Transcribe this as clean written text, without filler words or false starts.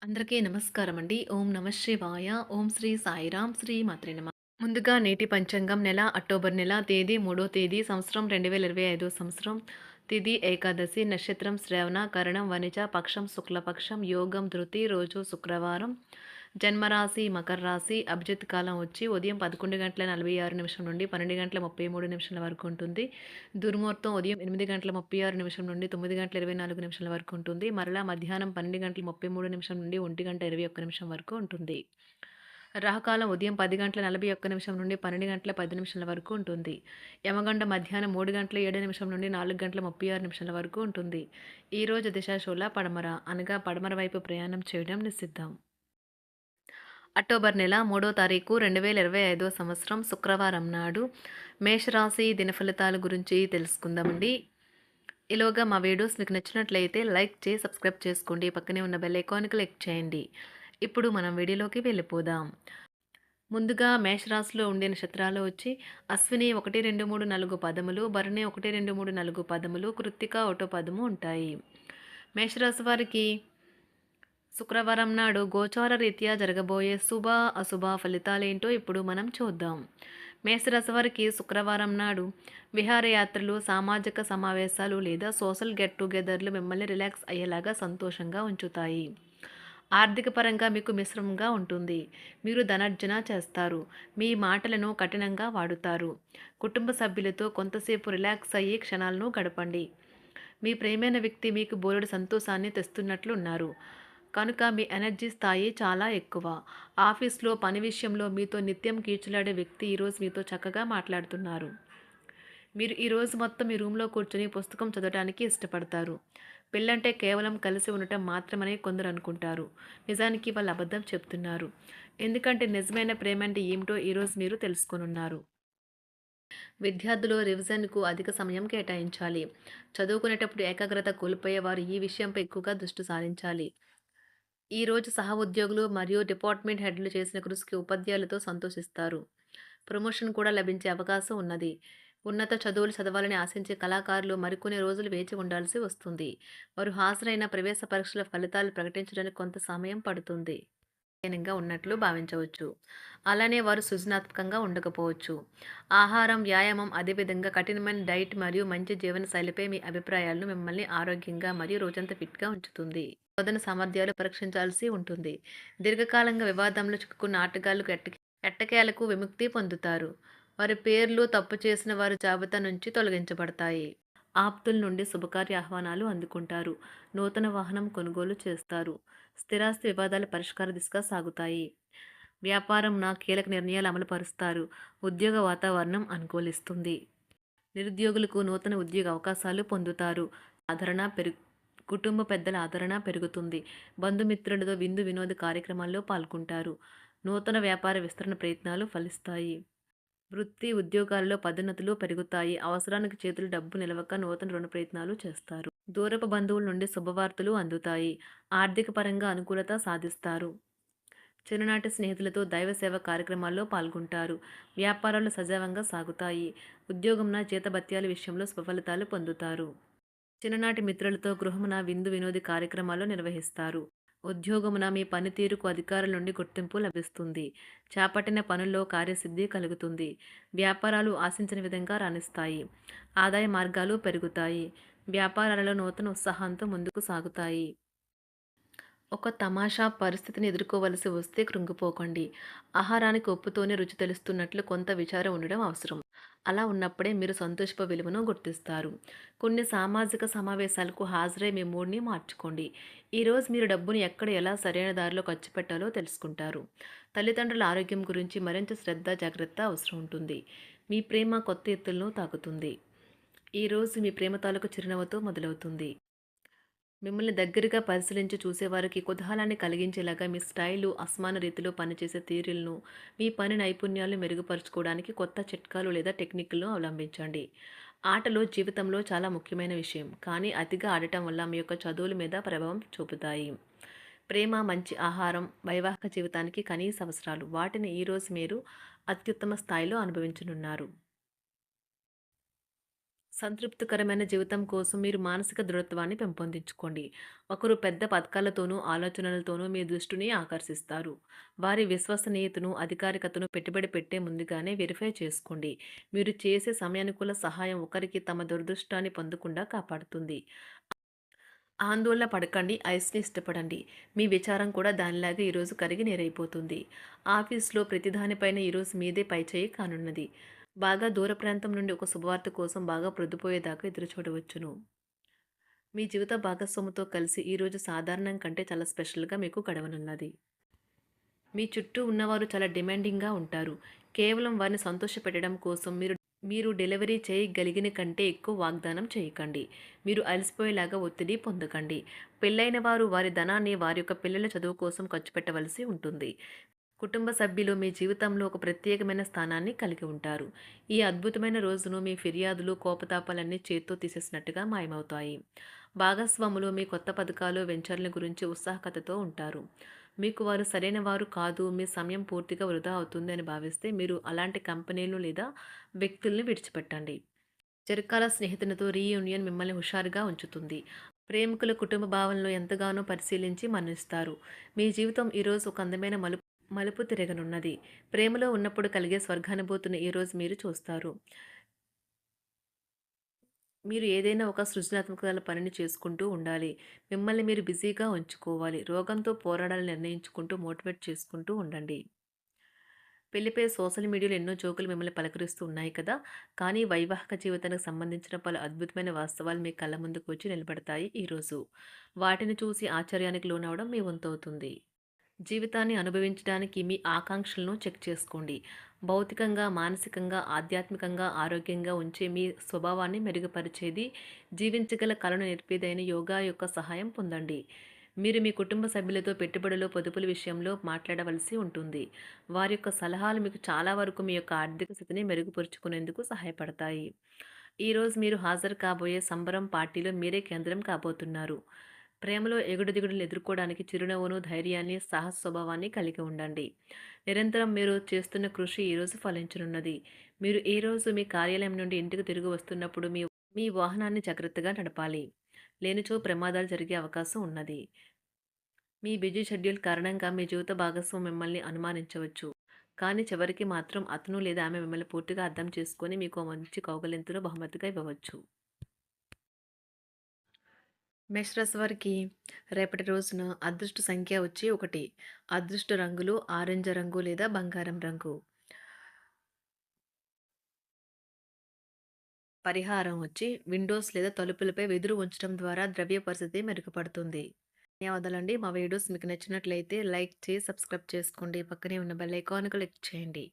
అందరికీ నమస్కారం అండి. ఓం నమ శివాయ. ఓం శ్రీ సాయిరాం. శ్రీ మాత్రే నమః. ముందుగా నేటి పంచాంగం నెల అక్టోబర్ నెల తేదీ 3వ తేదీ సంవత్సరం 2025 సంవత్సరం. తిథి ఏకాదశి, నక్షత్రం శ్రవణ, కరణం వనిజ, పక్షం శుక్లపక్షం, యోగం ధృతి, రోజు శుక్రవారం. జన్మరాశి మకర రాశి. అభిజిత్ కాలం వచ్చి ఉదయం 11:46 నుండి 12:33 వరకు ఉంటుంది. దుర్ముహూర్తం ఉదయం 8:36 నుండి 9:24 వరకు ఉంటుంది. మరలా మధ్యాహ్నం 12:33 నుండి 1:21 వరకు ఉంటుంది. రాహుకాలం ఉదయం 10:41 నుండి 12:10 వరకు ఉంటుంది. యమగండ మధ్యాహ్నం 3:07 నుండి 4:36 వరకు ఉంటుంది. ఈరోజు దిశాశూల పడమర, అనగా పడమర వైపు ప్రయాణం చేయడం నిషిద్ధం. అక్టోబర్ నెల 3వ తారీఖు 2025 సంవత్సరం శుక్రవారం నాడు మేషరాశి దినఫలితాల గురించి తెలుసుకుందామండి. ఈలోగా మా వీడియోస్ మీకు నచ్చినట్లయితే లైక్ చేసి సబ్స్క్రైబ్ చేసుకోండి. పక్కనే ఉన్న బెల్ ఐకాన్కి క్లిక్ చేయండి. ఇప్పుడు మనం వీడియోలోకి వెళ్ళిపోదాం. ముందుగా మేషరాశిలో ఉండే నక్షత్రాలు వచ్చి అశ్విని 1, 2, 3, 4 పదములు, భరణి 1, 2, 3, 4 పదములు, కృత్తిక 1 పదము ఉంటాయి. మేషరాశి వారికి శుక్రవారం నాడు గోచార రీత్యా జరగబోయే శుభ అశుభ ఫలితాలేంటో ఇప్పుడు మనం చూద్దాం. మేషరాశి వారికి శుక్రవారం నాడు విహారయాత్రలు, సామాజిక సమావేశాలు లేదా సోషల్ గెట్ టుగెదర్లు మిమ్మల్ని రిలాక్స్ అయ్యేలాగా సంతోషంగా ఉంచుతాయి. ఆర్థిక పరంగా మీకు మిశ్రమంగా ఉంటుంది. మీరు ధనార్జన చేస్తారు. మీ మాటలను కఠినంగా వాడుతారు. కుటుంబ సభ్యులతో కొంతసేపు రిలాక్స్ అయ్యే క్షణాలను గడపండి. మీ ప్రియమైన వ్యక్తి మీకు బోలెడు సంతోషాన్ని తెస్తున్నట్లు ఉన్నారు. కనుక మీ ఎనర్జీ స్థాయి చాలా ఎక్కువ. ఆఫీస్లో పని విషయంలో మీతో నిత్యం కీచులాడే వ్యక్తి ఈరోజు మీతో చక్కగా మాట్లాడుతున్నారు. మీరు ఈరోజు మొత్తం మీ రూమ్లో కూర్చొని పుస్తకం చదవడానికి ఇష్టపడతారు. పెళ్ళంటే కేవలం కలిసి ఉండటం మాత్రమని కొందరు అనుకుంటారు. నిజానికి వాళ్ళు అబద్ధం చెప్తున్నారు. ఎందుకంటే నిజమైన ప్రేమ అంటే ఏమిటో ఈరోజు మీరు తెలుసుకోనున్నారు. విద్యార్థులు రివిజన్కు అధిక సమయం కేటాయించాలి. చదువుకునేటప్పుడు ఏకాగ్రత కోల్పోయేవారు ఈ విషయంపై ఎక్కువగా దృష్టి సారించాలి. ఈరోజు సహ ఉద్యోగులు మరియు డిపార్ట్మెంట్ హెడ్లు చేసిన కృషికి ఉపాధ్యాయులతో సంతోషిస్తారు. ప్రమోషన్ కూడా లభించే అవకాశం ఉన్నది. ఉన్నత చదువులు చదవాలని ఆశించే కళాకారులు మరికొన్ని రోజులు వేచి ఉండాల్సి వస్తుంది. వారు హాజరైన ప్రవేశ పరీక్షల ఫలితాలు ప్రకటించడానికి కొంత సమయం పడుతుంది. ఉన్నట్లు భావించవచ్చు. అలానే వారు సృజనాత్మకంగా ఉండకపోవచ్చు. ఆహారం, వ్యాయామం, అదేవిధంగా కఠినమైన డైట్ మరియు మంచి జీవన శైలిపై మీ అభిప్రాయాలను మిమ్మల్ని ఆరోగ్యంగా మరియు రోజంతా ఫిట్గా ఉంచుతుంది. బోధన సామర్థ్యాలు పరీక్షించాల్సి ఉంటుంది. దీర్ఘకాలంగా వివాదంలో చిక్కుకున్న ఆటగాళ్లకు ఎట్టకేలకు విముక్తి పొందుతారు. వారి పేర్లు తప్పు చేసిన వారి జాబితా నుంచి తొలగించబడతాయి. ఆప్తుల నుండి శుభకార్య ఆహ్వానాలు అందుకుంటారు. నూతన వాహనం కొనుగోలు చేస్తారు. స్థిరాస్తి వివాదాల పరిష్కార దిశగా సాగుతాయి. వ్యాపారం కీలక నిర్ణయాలు అమలు పరుస్తారు. ఉద్యోగ వాతావరణం అనుకూలిస్తుంది. నిరుద్యోగులకు నూతన ఉద్యోగ అవకాశాలు పొందుతారు. ఆదరణ కుటుంబ పెద్దల ఆదరణ పెరుగుతుంది. బంధుమిత్రులతో విందు వినోద కార్యక్రమాల్లో పాల్గొంటారు. నూతన వ్యాపార విస్తరణ ప్రయత్నాలు ఫలిస్తాయి. వృత్తి ఉద్యోగాల్లో పదోన్నతులు పెరుగుతాయి. అవసరానికి చేతులు డబ్బు నిలవక నూతన రుణ ప్రయత్నాలు చేస్తారు. దూరపు బంధువుల నుండి శుభవార్తలు అందుతాయి. ఆర్థిక పరంగా అనుకూలత సాధిస్తారు. చిన్ననాటి స్నేహితులతో దైవ సేవ కార్యక్రమాల్లో పాల్గొంటారు. వ్యాపారాలు సజావంగా సాగుతాయి. ఉద్యోగంన జీతభత్యాల విషయంలో శుభఫలితాలు పొందుతారు. చిన్ననాటి మిత్రులతో గృహమున విందు వినోది కార్యక్రమాలు నిర్వహిస్తారు. ఉద్యోగమున మీ పనితీరుకు అధికారుల నుండి గుర్తింపు లభిస్తుంది. చేపట్టిన పనుల్లో కార్యసిద్ధి కలుగుతుంది. వ్యాపారాలు ఆశించిన విధంగా రాణిస్తాయి. ఆదాయ మార్గాలు పెరుగుతాయి. వ్యాపారాలలో నూతన ఉత్సాహంతో ముందుకు సాగుతాయి. ఒక తమాషా పరిస్థితిని ఎదుర్కోవలసి వస్తే కృంగిపోకండి. ఆహారానికి ఉప్పుతోనే రుచి తెలుస్తున్నట్లు కొంత విచారం ఉండడం అవసరం. అలా ఉన్నప్పుడే మీరు సంతోషపు విలువను గుర్తిస్తారు. కొన్ని సామాజిక సమావేశాలకు హాజరై మీ మూడ్ని మార్చుకోండి. ఈరోజు మీరు డబ్బును ఎక్కడ ఎలా సరైన దారిలో ఖర్చు పెట్టాలో తెలుసుకుంటారు. తల్లిదండ్రుల ఆరోగ్యం గురించి మరింత శ్రద్ధ జాగ్రత్త అవసరం ఉంటుంది. మీ ప్రేమ కొత్త ఎత్తులను తాకుతుంది. ఈరోజు మీ ప్రేమ తాలూకు చిరునవ్వుతో మొదలవుతుంది. మిమ్మల్ని దగ్గరగా పరిశీలించి చూసేవారికి కుతూహలాన్ని కలిగించేలాగా మీ స్టైలు, అసమాన రీతిలో పనిచేసే తీరులను, మీ పని నైపుణ్యాలను మెరుగుపరుచుకోవడానికి కొత్త చిట్కాలు లేదా టెక్నిక్లను అవలంబించండి. ఆటలు జీవితంలో చాలా ముఖ్యమైన విషయం, కానీ అతిగా ఆడటం వల్ల మీ యొక్క చదువుల మీద ప్రభావం చూపుతాయి. ప్రేమ, మంచి ఆహారం, వైవాహిక జీవితానికి కనీస అవసరాలు. వాటిని ఈరోజు మీరు అత్యుత్తమ స్థాయిలో అనుభవించనున్నారు. సంతృప్తికరమైన జీవితం కోసం మీరు మానసిక దృఢత్వాన్ని పెంపొందించుకోండి. ఒకరు పెద్ద పథకాలతోనూ, ఆలోచనలతోనూ మీ దృష్టిని ఆకర్షిస్తారు. వారి విశ్వసనీయతను, అధికారికతను పెట్టుబడి పెట్టే ముందుగానే వెరిఫై చేసుకోండి. మీరు చేసే సమయానుకూల సహాయం ఒకరికి తమ దురదృష్టాన్ని పొందకుండా కాపాడుతుంది. ఆందోళన పడకండి, ఐస్‌ని ఇష్టపడండి. మీ విచారం కూడా దానిలాగే ఈరోజు కరిగి నీరైపోతుంది. ఆఫీస్‌లో ప్రతి దానిపైన ఈరోజు మీదే పైచేయి కానున్నది. బాగా దూర ప్రాంతం నుండి ఒక శుభవార్త కోసం బాగా ప్రొద్దుపోయేదాకా ఎదురుచూడవచ్చును. మీ జీవిత భాగస్వామితో కలిసి ఈరోజు సాధారణం కంటే చాలా స్పెషల్‌గా మీకు గడవనున్నది. మీ చుట్టూ ఉన్నవారు చాలా డిమాండింగ్‌గా ఉంటారు. కేవలం వారిని సంతోషపెట్టడం కోసం మీరు డెలివరీ చేయగలిగిన కంటే ఎక్కువ వాగ్దానం చేయకండి. మీరు అలసిపోయేలాగా ఒత్తిడి పొందకండి. పెళ్లైన వారు వారి ధనాన్ని వారి యొక్క పిల్లల చదువు కోసం ఖర్చు పెట్టవలసి ఉంటుంది. కుటుంబ సభ్యులు మీ జీవితంలో ఒక ప్రత్యేకమైన స్థానాన్ని కలిగి ఉంటారు. ఈ అద్భుతమైన రోజును మీ ఫిర్యాదులు, కోపతాపాలన్నీ చేత్తో తీసేసినట్టుగా మాయమవుతాయి. భాగస్వాములు మీ కొత్త పథకాలు, వెంచర్ల గురించి ఉత్సాహకతతో ఉంటారు. మీకు వారు సరైన వారు కాదు, మీ సమయం పూర్తిగా వృధా అవుతుంది అని భావిస్తే మీరు అలాంటి కంపెనీలు లేదా వ్యక్తుల్ని విడిచిపెట్టండి. చిరకాల స్నేహితునితో రీయూనియన్ మిమ్మల్ని హుషారుగా ఉంచుతుంది. ప్రేమికుల కుటుంబ భావనలు ఎంతగానో పరిశీలించి మన్నిస్తారు. మీ జీవితం ఈరోజు ఒక అందమైన మలుపు తిరగనున్నది. ప్రేమలో ఉన్నప్పుడు కలిగే స్వర్గానుభూతిని ఈరోజు మీరు చూస్తారు. మీరు ఏదైనా ఒక సృజనాత్మకతల పనిని చేసుకుంటూ ఉండాలి. మిమ్మల్ని మీరు బిజీగా ఉంచుకోవాలి. రోగంతో పోరాడాలని నిర్ణయించుకుంటూ మోటివేట్ చేసుకుంటూ ఉండండి. పెళ్లిపై సోషల్ మీడియాలో ఎన్నో జోకులు మిమ్మల్ని పలకరిస్తూ ఉన్నాయి కదా! కానీ వైవాహిక జీవితానికి సంబంధించిన పలు అద్భుతమైన వాస్తవాలు మీ కళ్ళ ముందుకు వచ్చి నిలబడతాయి ఈరోజు. వాటిని చూసి ఆశ్చర్యానికి లోనవ్వడం మీ వంతవుతుంది. జీవితాన్ని అనుభవించడానికి మీ ఆకాంక్షలను చెక్ చేసుకోండి. భౌతికంగా, మానసికంగా, ఆధ్యాత్మికంగా ఆరోగ్యంగా ఉంచే మీ స్వభావాన్ని మెరుగుపరిచేది, జీవించగల కళను నేర్పేదైన యోగా యొక్క సహాయం పొందండి. మీరు మీ కుటుంబ సభ్యులతో పెట్టుబడులు, పొదుపుల విషయంలో మాట్లాడవలసి ఉంటుంది. వారి యొక్క సలహాలు మీకు చాలా వరకు మీ యొక్క ఆర్థిక స్థితిని మెరుగుపరుచుకునేందుకు సహాయపడతాయి. ఈరోజు మీరు హాజరు కాబోయే సంబరం పార్టీలో మీరే కేంద్రం కాబోతున్నారు. ప్రేమలో ఎగుడు-దిగుడులను ఎదుర్కోవడానికి చిరునవ్వును, ధైర్యాన్ని, సాహస స్వభావాన్ని కలిగి ఉండండి. నిరంతరం మీరు చేస్తున్న కృషి ఈరోజు ఫలించనున్నది. మీరు ఈరోజు మీ కార్యాలయం నుండి ఇంటికి తిరిగి వస్తున్నప్పుడు మీ మీ వాహనాన్ని జాగ్రత్తగా నడపాలి. లేనిచో ప్రమాదాలు జరిగే అవకాశం ఉన్నది. మీ బిజీ షెడ్యూల్ కారణంగా మీ జీవిత భాగస్వామి మిమ్మల్ని అనుమానించవచ్చు. కానీ చివరికి మాత్రం అతను లేదా ఆమె మిమ్మల్ని పూర్తిగా అర్థం చేసుకొని మీకు ఓ మంచి కౌగిలింతను బహుమతిగా ఇవ్వవచ్చు. మేషరాశి వారికి రేపటి రోజున అదృష్ట సంఖ్య వచ్చి 1. అదృష్ట రంగులు ఆరెంజ్ రంగు లేదా బంగారం రంగు. పరిహారం వచ్చి విండోస్ లేదా తలుపులపై వెదురు ఉంచడం ద్వారా ద్రవ్య పరిస్థితి మెరుగుపడుతుంది. ధన్యవాదాలండి. మా వీడియోస్ మీకు నచ్చినట్లయితే లైక్ చేసి సబ్స్క్రైబ్ చేసుకోండి. పక్కనే ఉన్న బెల్ ఐకాన్ క్లిక్ చేయండి.